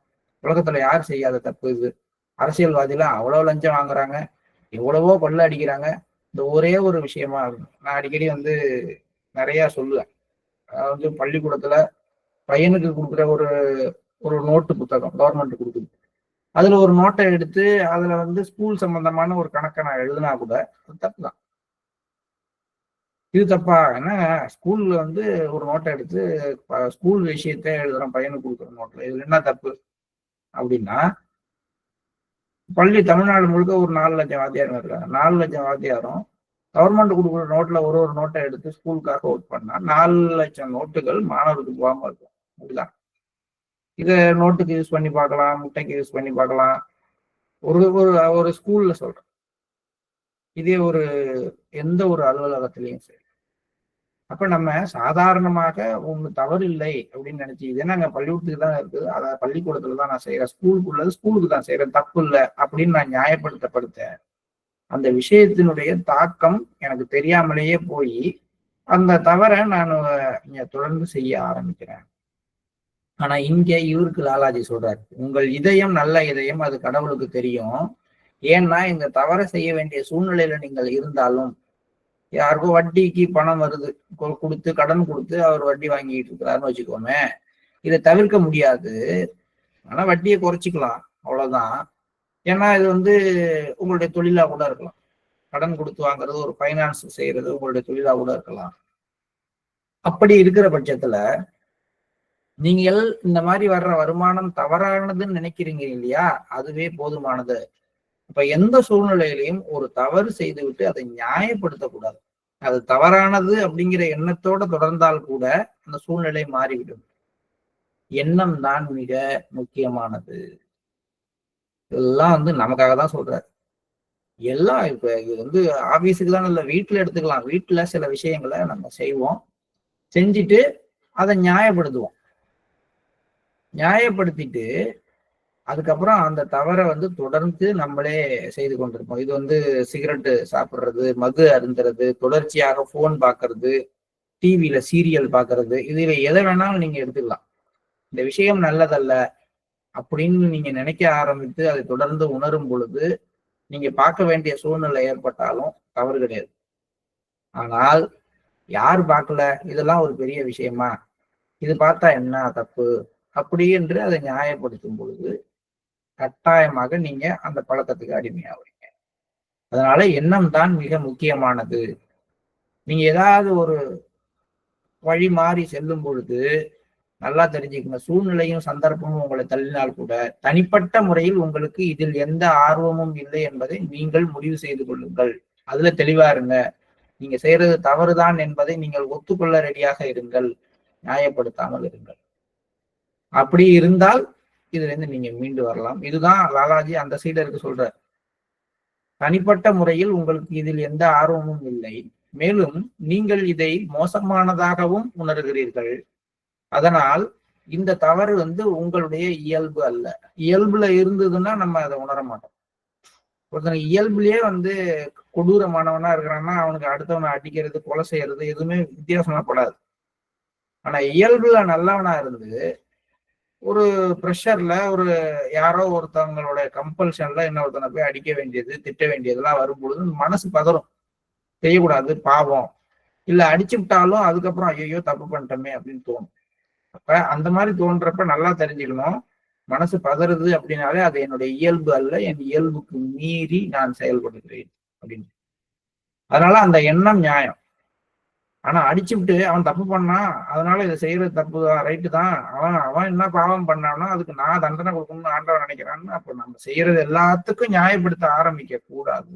உலகத்துல யார் செய்யாத தப்பு இது, அரசியல்வாதிலாம் அவ்வளவு லஞ்சம் வாங்குறாங்க, எவ்வளவோ கொள்ள அடிக்கிறாங்க, இந்த ஒரே ஒரு விஷயமா நான் அடிக்கடி நிறைய சொல்லுவேன். பள்ளிக்கூடத்துல பையனுக்கு கொடுக்குற ஒரு நோட்டு புத்தகம் கவர்மெண்ட் கொடுக்குது, அதுல ஒரு நோட்டை எடுத்து அதுல வந்து ஸ்கூல் சம்பந்தமான ஒரு கணக்கை நான் எழுதினா கூட அது தப்புதான். இது தப்பா? என்ன ஸ்கூல்ல வந்து ஒரு நோட்டை எடுத்து ஸ்கூல் விஷயத்த எழுதுறோம், பையனுக்கு கொடுக்குற நோட்ல, இதுல என்ன தப்பு அப்படின்னா, பள்ளி தமிழ்நாடு முழுக்க ஒரு 4 லட்சம் வாத்தியாரும் இருக்காங்க. 4 லட்சம் வாத்தியாரும் கவர்மெண்ட் கொடுக்குற நோட்ல ஒரு ஒரு நோட்டை எடுத்து ஸ்கூலுக்காக ஒர்க் பண்ணா 4 லட்சம் நோட்டுகள் மாணவருக்கு போகாம இருக்கும். அப்படிதான். இதை நோட்டுக்கு யூஸ் பண்ணி பார்க்கலாம், முட்டைக்கு யூஸ் பண்ணி பார்க்கலாம். ஒரு ஒரு ஒரு ஸ்கூல்ல சொல்றேன். இதே ஒரு எந்த ஒரு அலுவலகத்திலையும் சரி. அப்ப நம்ம சாதாரணமாக ஒண்ணு தவறு இல்லை அப்படின்னு நினைச்சு, இது என்னங்க பள்ளிக்கூடத்துக்கு தான் இருக்குது, அத பள்ளிக்கூடத்துல தான் நான் செய்யறேன், ஸ்கூலுக்குள்ளது ஸ்கூலுக்கு தான் செய்யறேன், தப்பு இல்லை அப்படின்னு நான் நியாயப்படுத்த அந்த விஷயத்தினுடைய தாக்கம் எனக்கு தெரியாமலேயே போய் அந்த தவறை நான் தொடர்ந்து செய்ய ஆரம்பிக்கிறேன். ஆனா இங்க இவருக்கு லாலாஜி சொல்றாரு, உங்கள் இதயம் நல்ல இதயம், அது கடவுளுக்கு தெரியும். ஏன்னா இந்த தவறை செய்ய வேண்டிய சூழ்நிலையில நீங்கள் இருந்தாலும், யாருக்கும் வட்டிக்கு பணம் வருது, கொடுத்து கடன் கொடுத்து அவர் வட்டி வாங்கிட்டு இருக்கிறாருன்னு வச்சுக்கோமே, இதை தவிர்க்க முடியாது. ஆனா வட்டியை குறைச்சிக்கலாம், அவ்வளவுதான். ஏன்னா இது வந்து உங்களுடைய தொழிலா கூட இருக்கலாம். கடன் கொடுத்து வாங்குறது, ஒரு பைனான்ஸ் செய்யறது உங்களுடைய தொழிலா கூட இருக்கலாம். அப்படி இருக்கிற பட்சத்துல நீங்கள் இந்த மாதிரி வர்ற வருமானம் தவறானதுன்னு நினைக்கிறீங்க இல்லையா, அதுவே போதுமானது. அப்ப எந்த சூழ்நிலையிலையும் ஒரு தவறு செய்துவிட்டு அதை நியாயப்படுத்தக்கூடாது. அது தவறானது அப்படிங்கிற எண்ணத்தோட தொடர்ந்தால் கூட அந்த சூழ்நிலை மாறிவிடும். எண்ணம் தான் மிக முக்கியமானது. இதெல்லாம் வந்து நமக்காக தான் சொல்றாரு. எல்லாம் இப்ப இது வந்து ஆபீஸுக்கு தான் இல்ல, வீட்டுல எடுத்துக்கலாம். வீட்டுல சில விஷயங்களை நம்ம செய்வோம், செஞ்சுட்டு அதை நியாயப்படுத்துவோம். நியாயப்படுத்திட்டு அதுக்கப்புறம் அந்த தவறை வந்து தொடர்ந்து நம்மளே செய்து கொண்டிருப்போம். இது வந்து சிகரெட்டு சாப்பிட்றது, மது அருந்துறது, தொடர்ச்சியாக போன் பார்க்கறது, டிவியில சீரியல் பார்க்கறது, இதுல எதை வேணாலும் நீங்க எடுத்துக்கலாம். இந்த விஷயம் நல்லதல்ல அப்படின்னு நீங்க நினைக்க ஆரம்பித்து அதை தொடர்ந்து உணரும் பொழுது நீங்க பார்க்க வேண்டிய சூழ்நிலை ஏற்பட்டாலும் தவறு கிடையாது. ஆனால் யார் பார்க்கல, இதெல்லாம் ஒரு பெரிய விஷயமா, இது பார்த்தா என்ன தப்பு அப்படி என்று அதை நியாயப்படுத்தும் பொழுது கட்டாயமாக நீங்க அந்த பழக்கத்துக்கு அடிமையாவீங்க. அதனால எண்ணம் தான் மிக முக்கியமானது. நீங்க ஏதாவது ஒரு வழி மாறி செல்லும் பொழுது நல்லா தெரிஞ்சுக்கணும், சூழ்நிலையும் சந்தர்ப்பமும் உங்களை தள்ளினால் கூட தனிப்பட்ட முறையில் உங்களுக்கு இதில் எந்த ஆர்வமும் இல்லை என்பதை நீங்கள் முடிவு செய்து கொள்ளுங்கள். அதுல தெளிவா இருங்க. நீங்க செய்யறது தவறுதான் என்பதை நீங்கள் ஒத்துக்கொள்ள ரெடியாக இருங்கள், நியாயப்படுத்தாமல் இருங்கள். அப்படி இருந்தால் இதுல இருந்து நீங்க மீண்டு வரலாம். இதுதான் லாலாஜி அந்த சீடருக்கு சொல்ற. தனிப்பட்ட முறையில் உங்களுக்கு இதில் எந்த ஆர்வமும் இல்லை, மேலும் நீங்கள் இதை மோசமானதாகவும் உணர்கிறீர்கள். அதனால் இந்த தவறு வந்து உங்களுடைய இயல்பு அல்ல. இயல்புல இருந்ததுன்னா நம்ம அதை உணர மாட்டோம். ஒருத்தனுக்கு இயல்புலயே வந்து கொடூரமானவனா இருக்கிறான்னா அவனுக்கு அடுத்தவனை அடிக்கிறது, கொலை செய்யறது எதுவுமே வித்தியாசமா படாது. ஆனா இயல்புல நல்லவனா இருந்து ஒரு ப்ரெஷர்ல ஒரு யாரோ ஒருத்தவங்களோட கம்பல்ஷன்ல இன்னொருத்தனை போய் அடிக்க வேண்டியது, திட்ட வேண்டியதெல்லாம் வரும்பொழுது மனசு பதறும், செய்யக்கூடாது பாவம், இல்ல அடிச்சு விட்டாலும் அதுக்கப்புறம் ஐயோ தப்பு பண்ணிட்டோமே அப்படின்னு தோணும். அப்ப அந்த மாதிரி தோன்றப்ப நல்லா தெரிஞ்சுக்கணும், மனசு பதறுது அப்படின்னாலே அது என்னுடைய இயல்பு அல்ல, என் இயல்புக்கு மீறி நான் செயல்படுகிறேன் அப்படின்னு. அதனால அந்த எண்ணம் நியாயம். ஆனா அடிச்சு விட்டு அவன் தப்பு பண்ணான் அதனால இதை செய்யறது தப்பு தான், ரைட்டு தான், அவன் அவன் என்ன பாவம் பண்ணானோ அதுக்கு நான் தண்டனை கொடுக்கணும்னு ஆண்டவன் நினைக்கிறான்னு அப்ப நம்ம செய்யறது எல்லாத்துக்கும் நியாயப்படுத்த ஆரம்பிக்க கூடாது.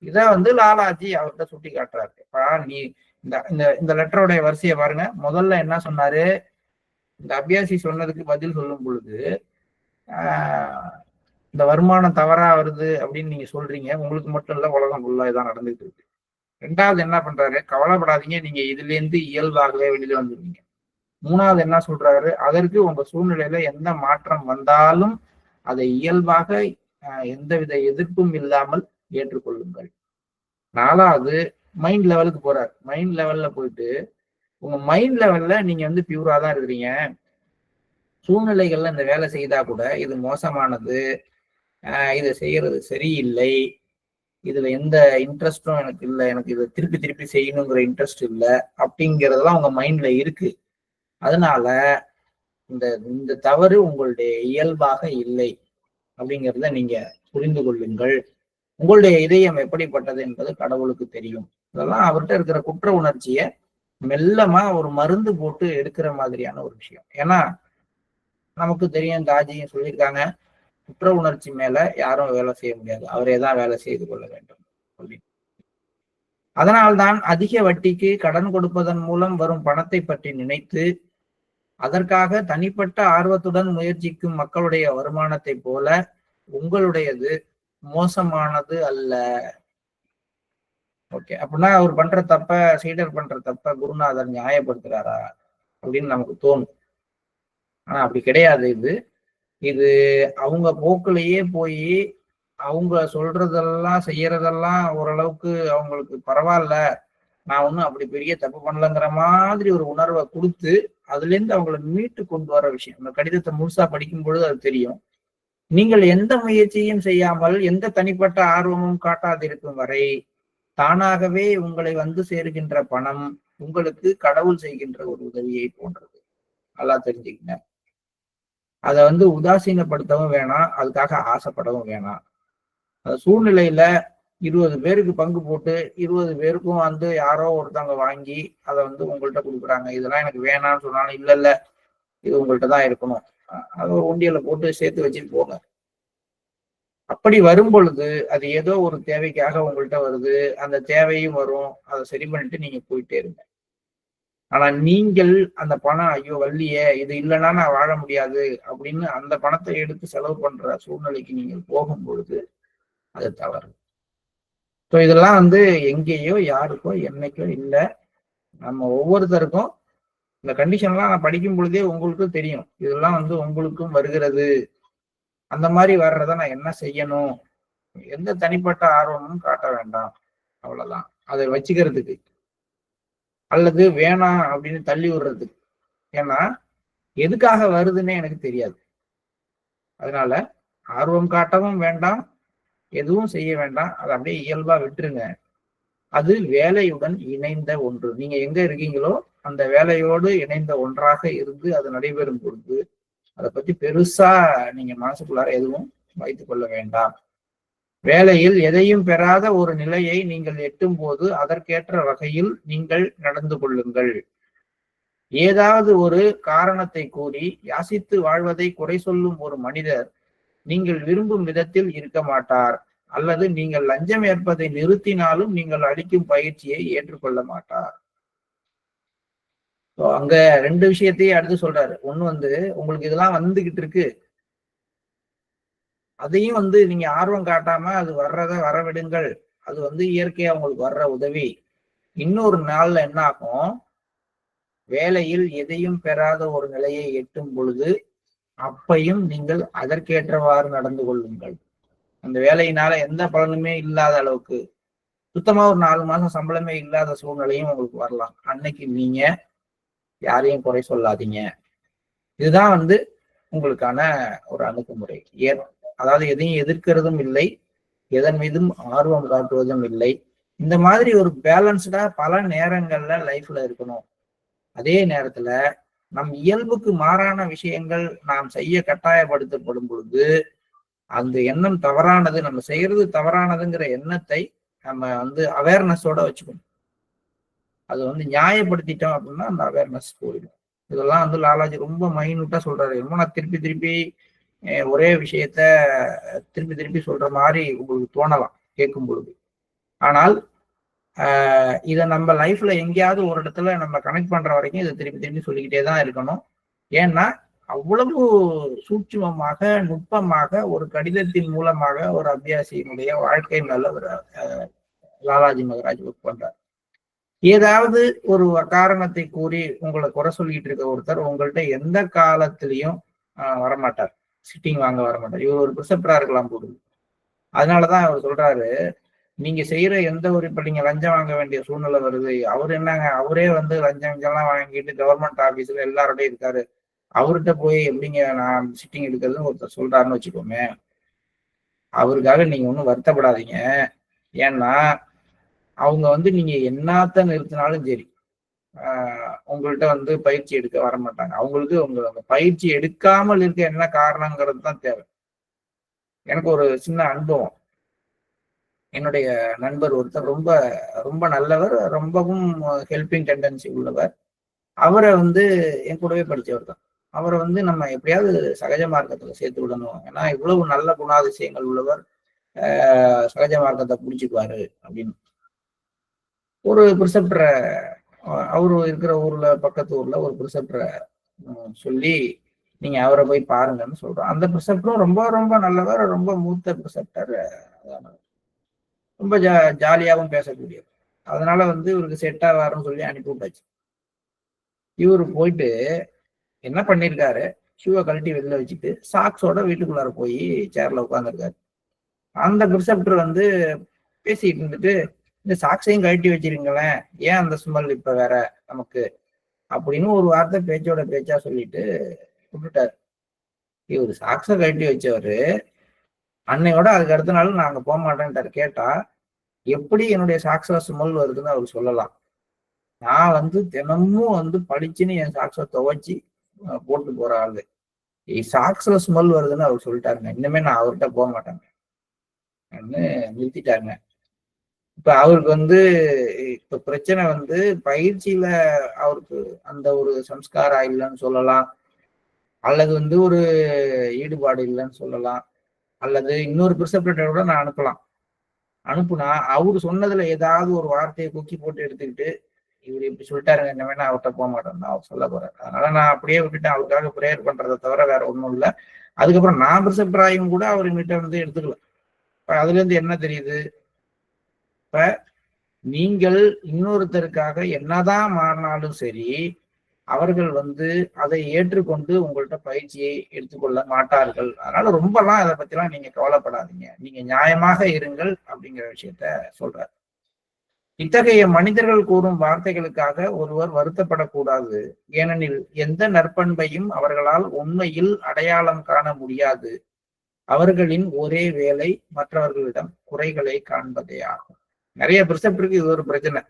இத வந்து லாலாஜி அவர்கிட்ட சுட்டி காட்டுறாரு. நீ இந்த இந்த லெட்டருடைய வரிசையை பாருங்க. முதல்ல என்ன சொன்னாரு, இந்த அபியாசி சொன்னதுக்கு பதில் சொல்லும் பொழுது இந்த வருமானம் தவறா வருது அப்படின்னு நீங்க சொல்றீங்க, உங்களுக்கு மட்டும் இல்ல உலகம் ஃபுல்லா இதான் நடந்துட்டு இருக்கு. ரெண்டாவது என்ன பண்றாரு, கவலைப்படாதீங்க, நீங்க இதுல இருந்து இயல்பாகவே வெளியில வந்துருவீங்க. மூணாவது என்ன சொல்றாரு, அதற்கு உங்க சூழ்நிலையில எந்த மாற்றம் வந்தாலும் அதை இயல்பாக எந்தவித எதிர்ப்பும் இல்லாமல் ஏற்றுக்கொள்ளுங்கள். நாலாவது மைண்ட் லெவலுக்கு போறாரு. மைண்ட் லெவல்ல போயிட்டு உங்க மைண்ட் லெவல்ல நீங்க வந்து பியூரா தான் இருக்கிறீங்க, சூழ்நிலைகள்ல இந்த வேலை செய்தா கூட இது மோசமானது, இதை செய்யறது சரியில்லை, இதுல எந்த இன்ட்ரெஸ்டும் எனக்கு இல்லை, எனக்கு இதை திருப்பி திருப்பி செய்யணுங்கிற இன்ட்ரெஸ்ட் இல்லை அப்படிங்கிறதெல்லாம் உங்க மைண்ட்ல இருக்கு. அதனால இந்த இந்த தவறு உங்களுடைய இயல்பாக இல்லை, அப்படிங்கிறத நீங்க புரிந்து கொள்ளுங்கள். உங்களுடைய இதயம் எப்படிப்பட்டது என்பது கடவுளுக்கு தெரியும். இதெல்லாம் அவர்கிட்ட இருக்கிற குற்ற உணர்ச்சிய மெல்லமா ஒரு மருந்து போட்டு எடுக்கிற மாதிரியான ஒரு விஷயம். ஏன்னா நமக்கு தெரியும், தாஜியும் சொல்லியிருக்காங்க, குற்ற உணர்ச்சி மேல யாரும் வேலை செய்ய முடியாது, அவரே தான் வேலை செய்து கொள்ள வேண்டும் அப்படின்னு. அதனால்தான் அதிக வட்டிக்கு கடன் கொடுப்பதன் மூலம் வரும் பணத்தை பற்றி நினைத்து அதற்காக தனிப்பட்ட ஆர்வத்துடன் முயற்சிக்கும் மக்களுடைய வருமானத்தை போல உங்களுடையது மோசமானது அல்ல. ஓகே, அப்படின்னா அவர் பண்ற தப்ப, சீடர் பண்ற தப்ப குருநாதர் நியாயப்படுத்துறாரா அப்படின்னு நமக்கு தோணும். ஆனா அப்படி கிடையாது. இது இது அவங்க போக்குலயே போய் அவங்க சொல்றதெல்லாம் செய்யறதெல்லாம் ஓரளவுக்கு அவங்களுக்கு பரவாயில்ல, நான் ஒன்னும் அப்படி பெரிய தப்பு பண்ணலங்கிற மாதிரி ஒரு உணர்வை கொடுத்து அதுல இருந்து அவங்களை மீட்டு கொண்டு வர விஷயம். இந்த கடிதத்தை முழுசா படிக்கும் பொழுது அது தெரியும். நீங்கள் எந்த முயற்சியும் செய்யாமல் எந்த தனிப்பட்ட ஆர்வமும் காட்டாதிருக்கும் வரை தானாகவே உங்களை வந்து சேருகின்ற பணம் உங்களுக்கு கடவுள் செய்கின்ற ஒரு உதவியை போன்றது. நல்லா தெரிஞ்சுக்கங்க. அதை வந்து உதாசீனப்படுத்தவும் வேணாம், அதுக்காக ஆசைப்படவும் வேணாம். அந்த சூழ்நிலையில 20 பேருக்கு பங்கு போட்டு 20 பேருக்கும் வந்து யாரோ ஒருத்தவங்க வாங்கி அதை வந்து உங்கள்கிட்ட கொடுக்குறாங்க. இதெல்லாம் எனக்கு வேணாம்னு சொன்னாலும் இல்ல இல்ல இது உங்கள்கிட்ட தான் இருக்கணும், அதை ஒரு உண்டியல போட்டு சேர்த்து வச்சுட்டு போங்க. அப்படி வரும் பொழுது அது ஏதோ ஒரு தேவைக்காக உங்கள்கிட்ட வருது, அந்த தேவையும் வரும், அதை சரி பண்ணிட்டு நீங்க போயிட்டே இருங்க. ஆனா நீங்கள் அந்த பணம் ஐயோ வள்ளியே இது இல்லைன்னா நான் வாழ முடியாது அப்படின்னு அந்த பணத்தை எடுத்து செலவு பண்ற சூழ்நிலைக்கு நீங்கள் போகும் பொழுது அது தவறு. ஸோ இதெல்லாம் வந்து எங்கேயோ யாருக்கோ என்னைக்கோ இல்லை, நம்ம ஒவ்வொருத்தருக்கும் இந்த கண்டிஷன்லாம் நான் படிக்கும் பொழுதே உங்களுக்கும் தெரியும். இதெல்லாம் வந்து உங்களுக்கும் வருகிறது. அந்த மாதிரி வர்றத நான் என்ன செய்யணும், எந்த தனிப்பட்ட ஆர்வமும் காட்ட வேண்டாம், அவ்வளவுதான். அதை வச்சுக்கிறதுக்கு அல்லது வேணாம் அப்படின்னு தள்ளி விடுறதுக்கு. ஏன்னா எதுக்காக வருதுன்னே எனக்கு தெரியாது. அதனால ஆர்வம் காட்டவும் வேண்டாம், எதுவும் செய்ய வேண்டாம், அதை அப்படியே இயல்பா விட்டுருங்க. அது வேலையுடன் இணைந்த ஒன்று. நீங்க எங்க இருக்கீங்களோ அந்த வேலையோடு இணைந்த ஒன்றாக இருந்து அது நடைபெறும் பொழுது அதை பத்தி பெருசா நீங்க மனசுக்குள்ளார எதுவும் வைத்துக் கொள்ள வேண்டாம். வேலையில் எதையும் பெறாத ஒரு நிலையை நீங்கள் எட்டும் போது அதற்கேற்ற வகையில் நீங்கள் நடந்து கொள்ளுங்கள். ஏதாவது ஒரு காரணத்தை கூறி யாசித்து வாழ்வதை குறை சொல்லும் ஒரு மனிதர் நீங்கள் விரும்பும் விதத்தில் இருக்க மாட்டார், அல்லது நீங்கள் லஞ்சம் ஏற்பதை நிறுத்தினாலும் நீங்கள் அளிக்கும் பயிற்சியை ஏற்றுக்கொள்ள மாட்டார். அங்க 2 விஷயத்தையும் அடுத்து சொல்றாரு. ஒண்ணு வந்து உங்களுக்கு இதெல்லாம் வந்துகிட்டு இருக்கு, அதையும் வந்து நீங்க ஆர்வம் காட்டாம அது வர்றத வரவிடுங்கள், அது வந்து இயற்கையா உங்களுக்கு வர்ற உதவி. இன்னொரு நாள்ல என்ன ஆகும், வேலையில் எதையும் பெறாத ஒரு நிலையை எட்டும் பொழுது அப்பையும் நீங்கள் அதற்கேற்றவாறு நடந்து கொள்ளுங்கள். அந்த வேலையினால எந்த பலனுமே இல்லாத அளவுக்கு சுத்தமா ஒரு 4 மாசம் சம்பளமே இல்லாத சூழ்நிலையும் உங்களுக்கு வரலாம். அன்னைக்கு நீங்க யாரையும் குறை சொல்லாதீங்க. இதுதான் வந்து உங்களுக்கான ஒரு அணுகுமுறை. அதாவது எதையும் எதிர்க்கிறதும் இல்லை, எதன் மீதும் ஆர்வம் காட்டுவதும் இல்லை. இந்த மாதிரி ஒரு பேலன்ஸ்டா பல நேரங்கள்ல லைஃப்ல இருக்கணும். அதே நேரத்துல நம் இயல்புக்கு மாறான விஷயங்கள் நாம் செய்ய கட்டாயப்படுத்தப்படும் பொழுது அந்த எண்ணம் தவறானது, நம்ம செய்யறது தவறானதுங்கிற எண்ணத்தை நம்ம வந்து அவேர்னஸோட வச்சுக்கணும். அது வந்து நியாயப்படுத்திட்டோம் அப்படின்னா அந்த அவேர்னஸ் போயிடும். இதெல்லாம் வந்து லாலாஜி ரொம்ப மைனூட்டா சொல்றாரு. என்னமோ நான் திருப்பி திருப்பி ஒரே விஷயத்த திருப்பி திருப்பி சொல்ற மாதிரி உங்களுக்கு தோணலாம் கேட்கும் பொழுது. ஆனால் இதை நம்ம லைஃப்ல எங்கேயாவது ஒரு இடத்துல நம்ம கனெக்ட் பண்ற வரைக்கும் இதை திருப்பி திருப்பி சொல்லிக்கிட்டே தான் இருக்கணும். ஏன்னா அவ்வளவு சூட்சுமமாக நுட்பமாக ஒரு கடிதத்தின் மூலமாக ஒரு அபியாசியினுடைய வாழ்க்கை மேல ஒரு லாலாஜி மகராஜ் ஒர்க் பண்றார். ஏதாவது ஒரு காரணத்தை கூறி உங்களை குறை சொல்லிட்டு இருக்க ஒருத்தர் உங்கள்கிட்ட எந்த காலத்திலையும் வரமாட்டார், சிட்டிங் வாங்க வரமாட்டார். இவர் ஒரு ப்ரிசெப்டரா இருக்கலாம் போடுது. அதனாலதான் அவர் சொல்றாரு, நீங்க செய்யற எந்த ஒரு, இப்ப நீங்க லஞ்சம் வாங்க வேண்டிய சூழ்நிலை வருது, அவர் என்னங்க அவரே வந்து லஞ்சம் எல்லாம் வாங்கிட்டு கவர்மெண்ட் ஆபீஸ்ல எல்லாரோடையும் இருக்காரு, அவர்கிட்ட போய் எப்படிங்க நான் சிட்டிங் எடுக்கிறதுன்னு ஒருத்தர் சொல்றாருன்னு வச்சுக்கோமே, அவருக்காக நீங்க ஒன்றும் வருத்தப்படாதீங்க. ஏன்னா அவங்க வந்து நீங்க என்னத்த நிறுத்தினாலும் சரி உங்கள்கிட்ட வந்து பயிற்சி எடுக்க வரமாட்டாங்க. அவங்களுக்கு உங்க பயிற்சி எடுக்காமல் இருக்க என்ன காரணங்கிறது தான் தேவை. எனக்கு ஒரு சின்ன அனுபவம். என்னுடைய நண்பர் ஒருத்தர் ரொம்ப ரொம்ப நல்லவர், ரொம்பவும் ஹெல்பிங் டெண்டன்சி உள்ளவர். அவரை வந்து என் கூடவே படிச்சவர் தான். அவரை வந்து நம்ம எப்படியாவது சகஜ மார்க்கத்துல சேர்த்து விடணும். ஏன்னா இவ்வளவு நல்ல குணாதிசயங்கள் உள்ளவர் சகஜ மார்க்கத்தை புடிச்சுக்குவாரு அப்படின்னு. ஒரு பிரிசெப்டரை அவரு இருக்கிற ஊர்ல பக்கத்து ஊர்ல ஒரு பிரிசெப்டரை சொல்லி நீங்க அவரை போய் பாருங்கன்னு சொல்றோம். அந்த பிரிசெப்டரும் ரொம்ப ரொம்ப நல்லவர், ரொம்ப மூத்த பிரிசெப்டர், ரொம்ப ஜாலியாகவும் பேசக்கூடியவர். அதனால வந்து இவருக்கு செட் ஆவாருன்னு சொல்லி அனுப்பி விட்டாச்சு. இவரு போயிட்டு என்ன பண்ணிருக்காரு, ஷூவை கழட்டி வெளில வச்சுட்டு சாக்ஸோட வீட்டுக்குள்ளார போய் சேர்ல உட்காந்துருக்காரு. அந்த பிரிசெப்டர் வந்து பேசிட்டு இருந்துட்டு, இந்த சாக்ஸையும் கழட்டி வச்சிருங்களேன், ஏன் அந்த ஸ்மெல் இப்ப வேற நமக்கு அப்படின்னு ஒரு வார்த்தை பேச்சோட பேச்சா சொல்லிட்டு விட்டுட்டாரு. இவரு சாக்ஸை கழட்டி வச்சவரு அன்னையோட அதுக்கு அடுத்த நாள் நான் அங்க போக மாட்டேன்ட்டாரு. கேட்டா எப்படி என்னுடைய சாக்ஸ்ல ஸ்மெல் வருதுன்னு அவர் சொல்லலாம். நான் வந்து தினமும் வந்து படிச்சுன்னு என் சாக்ஸை துவைச்சி போட்டு போற ஆளு. சாக்ஸ்ல ஸ்மெல் வருதுன்னு அவர் சொல்லிட்டாருங்க. இன்னுமே நான் அவர்கிட்ட போக மாட்டேங்க நிறுத்திட்டாருங்க. இப்ப அவருக்கு வந்து இப்ப பிரச்சனை வந்து பயிற்சியில அவருக்கு அந்த ஒரு சம்ஸ்காரம் இல்லைன்னு சொல்லலாம், அல்லது வந்து ஒரு ஈடுபாடு இல்லைன்னு சொல்லலாம், அல்லது இன்னொரு பிரிசெப்டரை கூட நான் அனுப்புனா அவரு சொன்னதுல ஏதாவது ஒரு வார்த்தையை குக்கி போட்டு எடுத்துக்கிட்டு இவர் இப்படி சொல்லிட்டாருங்க, இந்த மாதிரி நான் அவர்கிட்ட போக மாட்டேன் அவர் சொல்ல போறாரு. அதனால நான் அப்படியே விட்டுட்டேன். அவருக்காக ப்ரேயர் பண்றதை தவிர வேற ஒண்ணும் இல்லை. அதுக்கப்புறம் நான் பிரிசெப்டர் ஆகியும் கூட அவர் எங்கிட்ட வந்து எடுத்துக்கல. இப்ப அதுல இருந்து என்ன தெரியுது, இப்ப நீங்கள் இன்னொருத்தருக்காக என்னதான் மாறினாலும் சரி, அவர்கள் வந்து அதை ஏற்றுக்கொண்டு உங்கள்ட்ட பயிற்சியை எடுத்துக்கொள்ள மாட்டார்கள். அதனால ரொம்பலாம் அதை பத்திலாம் நீங்க கவலைப்படாதீங்க, நீங்க நியாயமாக இருங்கள் அப்படிங்கிற விஷயத்த சொல்றாரு. இத்தகைய மனிதர்கள் கூறும் வார்த்தைகளுக்காக ஒருவர் வருத்தப்படக்கூடாது. ஏனெனில் எந்த நற்பண்பையும் அவர்களால் உண்மையில் அடையாளம் காண முடியாது. அவர்களின் ஒரே வேலை மற்றவர்களிடம் குறைகளை காண்பதே ஆகும். நிறைய பிரிசெப்டருக்கு இது ஒரு பிரச்சனை.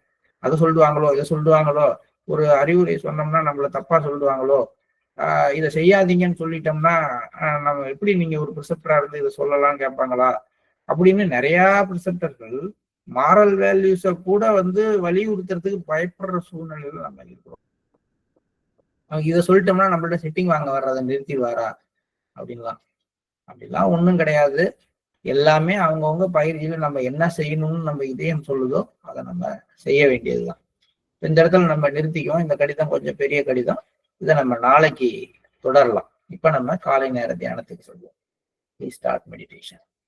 அதை சொல்லுவாங்களோ இதை சொல்லுவாங்களோ, ஒரு அறிவுரை சொன்னோம்னா நம்மள தப்பா சொல்லுவாங்களோ, இதை செய்யாதீங்கன்னு சொல்லிட்டோம்னா நம்ம எப்படி நீங்க ஒரு பிரிசெப்டரா இருந்து இதை சொல்லலாம் கேட்பாங்களா அப்படின்னு நிறைய பிரிசெப்டர்கள் மாரல் வேல்யூஸை கூட வந்து வலியுறுத்துறதுக்கு பயப்படுற சூழ்நிலையில நம்ம இருக்கிறோம். இதை சொல்லிட்டோம்னா நம்மள்ட்ட செட்டிங் வாங்க வர்றதை நிறுத்திடுவாரா அப்படின்லாம் ஒண்ணும் கிடையாது. எல்லாமே அவங்கவுங்க பயிற்சியில நம்ம என்ன செய்யணும்னு நம்ம இதயம் சொல்லுதோ அதை நம்ம செய்ய வேண்டியதுதான். இந்த இடத்துல நம்ம நிறுத்திக்குவோம். இந்த கடிதம் கொஞ்சம் பெரிய கடிதம், இதை நம்ம நாளைக்கு தொடரலாம். இப்ப நம்ம காலை நேர தியானத்துக்கு சொல்லுவோம். Please start meditation.